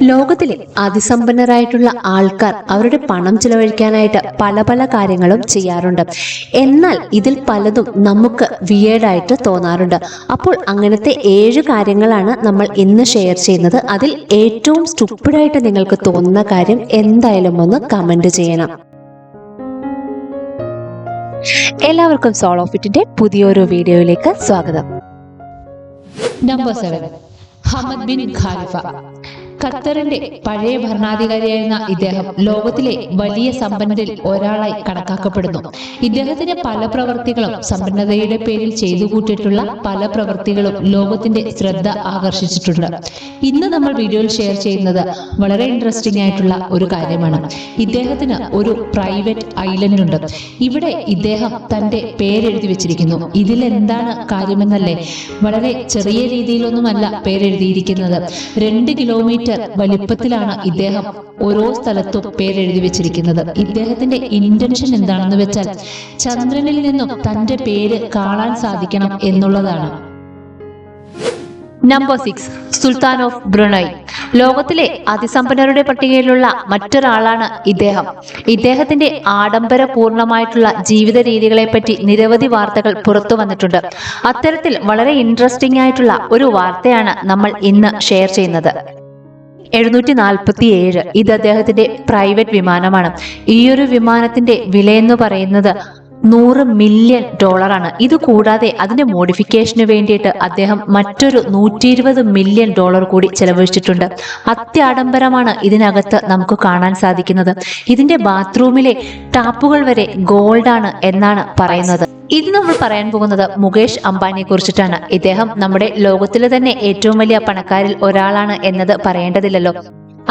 ലോകത്തിലെ അതിസമ്പന്നരായിട്ടുള്ള ആൾക്കാർ അവരുടെ പണം ചിലവഴിക്കാനായിട്ട് പല പല കാര്യങ്ങളും ചെയ്യാറുണ്ട്. എന്നാൽ ഇതിൽ പലതും നമുക്ക് വിയേർഡായിട്ട് തോന്നാറുണ്ട്. അപ്പോൾ അങ്ങനത്തെ 7 കാര്യങ്ങളാണ് നമ്മൾ ഇന്ന് ഷെയർ ചെയ്യുന്നത്. അതിൽ ഏറ്റവും സ്റ്റുപ്പിഡായിട്ട് നിങ്ങൾക്ക് തോന്നുന്ന കാര്യം എന്തായാലും ഒന്ന് കമന്റ് ചെയ്യണം. എല്ലാവർക്കും സോൾ ഓഫ് ഇറ്റിന്റെ പുതിയൊരു വീഡിയോയിലേക്ക് സ്വാഗതം. Number 7, Hamad bin Khalifa. ഖത്തറിന്റെ പഴയ ഭരണാധികാരിയായിരുന്ന ഇദ്ദേഹം ലോകത്തിലെ വലിയ സമ്പന്നരിൽ ഒരാളായി കണക്കാക്കപ്പെടുന്നു. ഇദ്ദേഹത്തിന്റെ പല പ്രവൃത്തികളും, സമ്പന്നതയുടെ പേരിൽ ചെയ്തു കൂട്ടിയിട്ടുള്ള പല പ്രവൃത്തികളും ലോകത്തിന്റെ ശ്രദ്ധ ആകർഷിച്ചിട്ടുണ്ട്. ഇന്ന് നമ്മൾ വീഡിയോയിൽ ഷെയർ ചെയ്യുന്നത് വളരെ ഇൻട്രസ്റ്റിംഗ് ആയിട്ടുള്ള ഒരു കാര്യമാണ്. ഇദ്ദേഹത്തിന് ഒരു പ്രൈവറ്റ് ഐലൻഡ് ഉണ്ട്. ഇവിടെ ഇദ്ദേഹം തന്റെ പേരെഴുതി വെച്ചിരിക്കുന്നു. ഇതിലെന്താണ് കാര്യമെന്നല്ലേ? വളരെ ചെറിയ രീതിയിലൊന്നുമല്ല പേരെഴുതിയിരിക്കുന്നത്. 2 കിലോമീറ്റർ വലിപ്പത്തിലാണ് ഇദ്ദേഹം ഓരോ സ്ഥലത്തും പേരെഴുതി വെച്ചിരിക്കുന്നത്. ഇദ്ദേഹത്തിന്റെ ഇന്റൻഷൻ എന്താണെന്ന് വെച്ചാൽ ചന്ദ്രനിൽ നിന്നും തന്റെ പേര് കാണാൻ സാധിക്കണം എന്നുള്ളതാണ്. Number 6, Sultan of ബ്രുണൈ. ലോകത്തിലെ അതിസമ്പന്നരുടെ പട്ടികയിലുള്ള മറ്റൊരാളാണ് ഇദ്ദേഹം. ഇദ്ദേഹത്തിന്റെ ആഡംബരപൂർണമായിട്ടുള്ള ജീവിത രീതികളെ പറ്റി നിരവധി വാർത്തകൾ പുറത്തു വന്നിട്ടുണ്ട്. അത്തരത്തിൽ വളരെ ഇൻട്രസ്റ്റിംഗ് ആയിട്ടുള്ള ഒരു വാർത്തയാണ് നമ്മൾ ഇന്ന് ഷെയർ ചെയ്യുന്നത്. 747 ഇത് അദ്ദേഹത്തിന്റെ പ്രൈവറ്റ് വിമാനമാണ്. ഈ ഒരു വിമാനത്തിന്റെ വിലയെന്ന് പറയുന്നത് $100 മില്യൺ. ഇത് കൂടാതെ അതിന്റെ മോഡിഫിക്കേഷന് വേണ്ടിയിട്ട് അദ്ദേഹം മറ്റൊരു $120 മില്യൺ കൂടി ചെലവഴിച്ചിട്ടുണ്ട്. അത്യാഡംബരമാണ് ഇതിനകത്ത് നമുക്ക് കാണാൻ സാധിക്കുന്നത്. ഇതിന്റെ ബാത്റൂമിലെ ടാപ്പുകൾ വരെ ഗോൾഡാണ് എന്നാണ് പറയുന്നത്. ഇത് നമ്മൾ പറയാൻ പോകുന്നത് മുകേഷ് അംബാനിയെ കുറിച്ചിട്ടാണ്. ഇദ്ദേഹം നമ്മുടെ ലോകത്തിലെ തന്നെ ഏറ്റവും വലിയ പണക്കാരിൽ ഒരാളാണ് എന്നത് പറയേണ്ടതില്ലല്ലോ.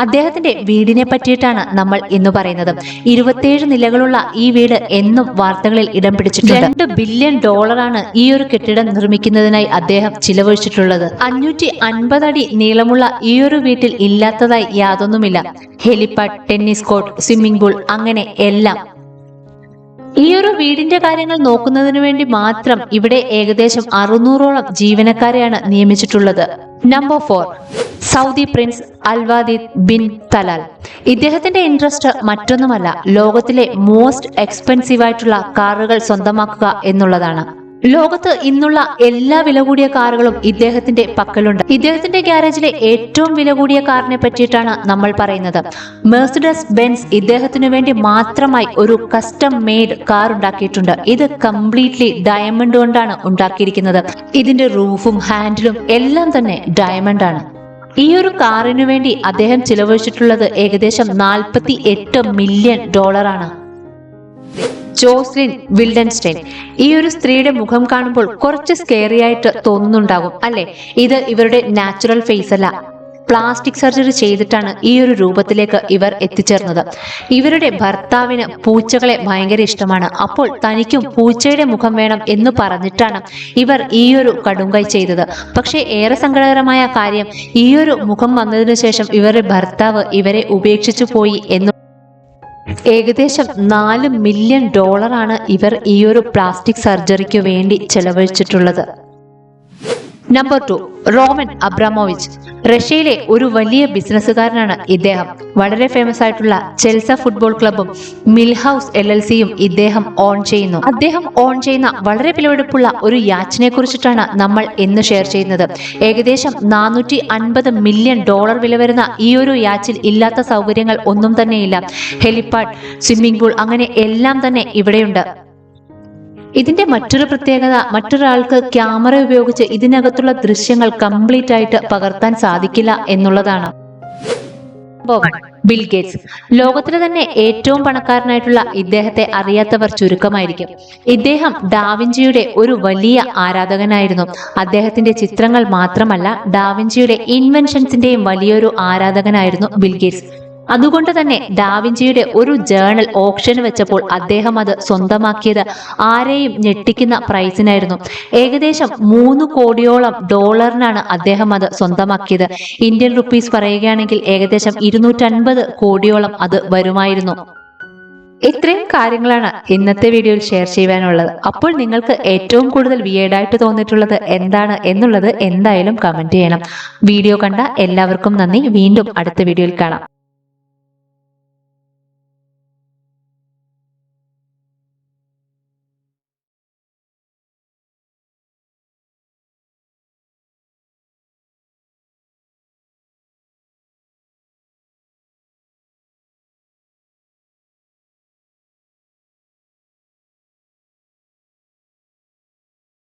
അദ്ദേഹത്തിന്റെ വീടിനെ പറ്റിയിട്ടാണ് നമ്മൾ ഇന്ന് പറയുന്നത്. 27 നിലകളുള്ള ഈ വീട് എന്നും വാർത്തകളിൽ ഇടം പിടിച്ചിട്ടുണ്ട്. $2 ബില്യൺ ഈ ഒരു കെട്ടിടം നിർമ്മിക്കുന്നതിനായി അദ്ദേഹം ചിലവഴിച്ചിട്ടുള്ളത്. 550 അടി നീളമുള്ള ഈ ഒരു വീട്ടിൽ ഇല്ലാത്തതായി യാതൊന്നുമില്ല. Helipad, tennis court, swimming pool, അങ്ങനെ എല്ലാം. ഈ ഒരു വീടിന്റെ കാര്യങ്ങൾ നോക്കുന്നതിനു വേണ്ടി മാത്രം ഇവിടെ ഏകദേശം 600ഓളം ജീവനക്കാരെയാണ് നിയമിച്ചിട്ടുള്ളത്. Number 4, Saudi prince Alwaleed bin Talal. ഇദ്ദേഹത്തിന്റെ ഇൻട്രസ്റ്റ് മറ്റൊന്നുമല്ല, ലോകത്തിലെ മോസ്റ്റ് എക്സ്പെൻസീവ് ആയിട്ടുള്ള കാറുകൾ സ്വന്തമാക്കുക എന്നുള്ളതാണ്. ലോകത്ത് ഇന്നുള്ള എല്ലാ വില കൂടിയ കാറുകളും ഇദ്ദേഹത്തിന്റെ പക്കലുണ്ട്. ഇദ്ദേഹത്തിന്റെ ഗ്യാരേജിലെ ഏറ്റവും വില കൂടിയ കാറിനെ പറ്റിയിട്ടാണ് നമ്മൾ പറയുന്നത്. മെർസിഡസ് ബെൻസ് ഇദ്ദേഹത്തിനു വേണ്ടി മാത്രമായി ഒരു കസ്റ്റം മെയ്ഡ് കാർ ഉണ്ടാക്കിയിട്ടുണ്ട്. ഇത് കംപ്ലീറ്റ്ലി ഡയമണ്ട് കൊണ്ടാണ് ഉണ്ടാക്കിയിരിക്കുന്നത്. ഇതിന്റെ റൂഫും ഹാൻഡിലും എല്ലാം തന്നെ ഡയമണ്ട് ആണ്. ഈ ഒരു കാറിനു വേണ്ടി അദ്ദേഹം ചിലവഴിച്ചിട്ടുള്ളത് ഏകദേശം $48 മില്യൺ ആണ്. ജോസ്ലിൻ വിൽഡൻസ്റ്റൈൻ. ഈ ഒരു സ്ത്രീയുടെ മുഖം കാണുമ്പോൾ കുറച്ച് സ്കേറി ആയിട്ട് തോന്നുന്നുണ്ടാകും അല്ലെ? ഇത് ഇവരുടെ നാച്ചുറൽ ഫേസ് അല്ല, പ്ലാസ്റ്റിക് സർജറി ചെയ്തിട്ടാണ് ഈ ഒരു രൂപത്തിലേക്ക് ഇവർ എത്തിച്ചേർന്നത്. ഇവരുടെ ഭർത്താവിന് പൂച്ചകളെ ഭയങ്കര ഇഷ്ടമാണ്. അപ്പോൾ തനിക്കും പൂച്ചയുടെ മുഖം വേണം എന്ന് പറഞ്ഞിട്ടാണ് ഇവർ ഈ ഒരു കടുംകൈ ചെയ്തത്. പക്ഷേ ഏറെ സങ്കടകരമായ കാര്യം, ഈ ഒരു മുഖം വന്നതിനു ശേഷം ഇവരുടെ ഭർത്താവ് ഇവരെ ഉപേക്ഷിച്ചു പോയി എന്ന്. ഏകദേശം $4 മില്യൺ ഇവർ ഈ ഒരു പ്ലാസ്റ്റിക് സർജറിക്ക് വേണ്ടി ചെലവഴിച്ചിട്ടുള്ളത്. Number 2, Roman അബ്രാമോവിച്ച്. റഷ്യയിലെ ഒരു വലിയ ബിസിനസ്സുകാരനാണ് ഇദ്ദേഹം. വളരെ ഫേമസ് ആയിട്ടുള്ള ചെൽസ ഫുട്ബോൾ ക്ലബും മിൽഹൌസ് LLCയും ഇദ്ദേഹം ഓൺ ചെയ്യുന്നു. അദ്ദേഹം ഓൺ ചെയ്യുന്ന വളരെ വിലപിടിപ്പുള്ള ഒരു യാച്ചിനെ കുറിച്ചിട്ടാണ് നമ്മൾ ഇന്ന് ഷെയർ ചെയ്യുന്നത്. ഏകദേശം $450 മില്യൺ വില വരുന്ന ഈ ഒരു യാച്ചിൽ ഇല്ലാത്ത സൗകര്യങ്ങൾ ഒന്നും തന്നെയില്ല. ഹെലിപാഡ്, സ്വിമ്മിംഗ് പൂൾ, അങ്ങനെ എല്ലാം തന്നെ ഇവിടെയുണ്ട്. ഇതിന്റെ മറ്റൊരു പ്രത്യേകത, മറ്റൊരാൾക്ക് ക്യാമറ ഉപയോഗിച്ച് ഇതിനകത്തുള്ള ദൃശ്യങ്ങൾ കംപ്ലീറ്റ് ആയിട്ട് പകർത്താൻ സാധിക്കില്ല എന്നുള്ളതാണ്. Bill Gates. ലോകത്തിലെ തന്നെ ഏറ്റവും പണക്കാരനായിട്ടുള്ള ഇദ്ദേഹത്തെ അറിയാത്തവർ ചുരുക്കമായിരിക്കും. ഇദ്ദേഹം ഡാവിഞ്ചിയുടെ ഒരു വലിയ ആരാധകനായിരുന്നു. അദ്ദേഹത്തിന്റെ ചിത്രങ്ങൾ മാത്രമല്ല, ഡാവിഞ്ചിയുടെ ഇൻവെൻഷൻസിന്റെയും വലിയൊരു ആരാധകനായിരുന്നു ബിൽ ഗേറ്റ്സ്. അതുകൊണ്ട് തന്നെ ഡാവിഞ്ചിയുടെ ഒരു ജേണൽ ഓപ്ഷന് വെച്ചപ്പോൾ അദ്ദേഹം അത് സ്വന്തമാക്കിയത് ആരെയും ഞെട്ടിക്കുന്ന പ്രൈസിനായിരുന്നു. ഏകദേശം $3 കോടിയോളം അദ്ദേഹം അത് സ്വന്തമാക്കിയത്. ഇന്ത്യൻ റുപ്പീസ് പറയുകയാണെങ്കിൽ ഏകദേശം 250 കോടിയോളം അത് വരുമായിരുന്നു. ഇത്രയും കാര്യങ്ങളാണ് ഇന്നത്തെ വീഡിയോയിൽ ഷെയർ ചെയ്യുവാനുള്ളത്. അപ്പോൾ നിങ്ങൾക്ക് ഏറ്റവും കൂടുതൽ വിയേർഡായിട്ട് തോന്നിയിട്ടുള്ളത് എന്താണ് എന്നുള്ളത് എന്തായാലും കമന്റ് ചെയ്യണം. വീഡിയോ കണ്ട എല്ലാവർക്കും നന്ദി. വീണ്ടും അടുത്ത വീഡിയോയിൽ കാണാം.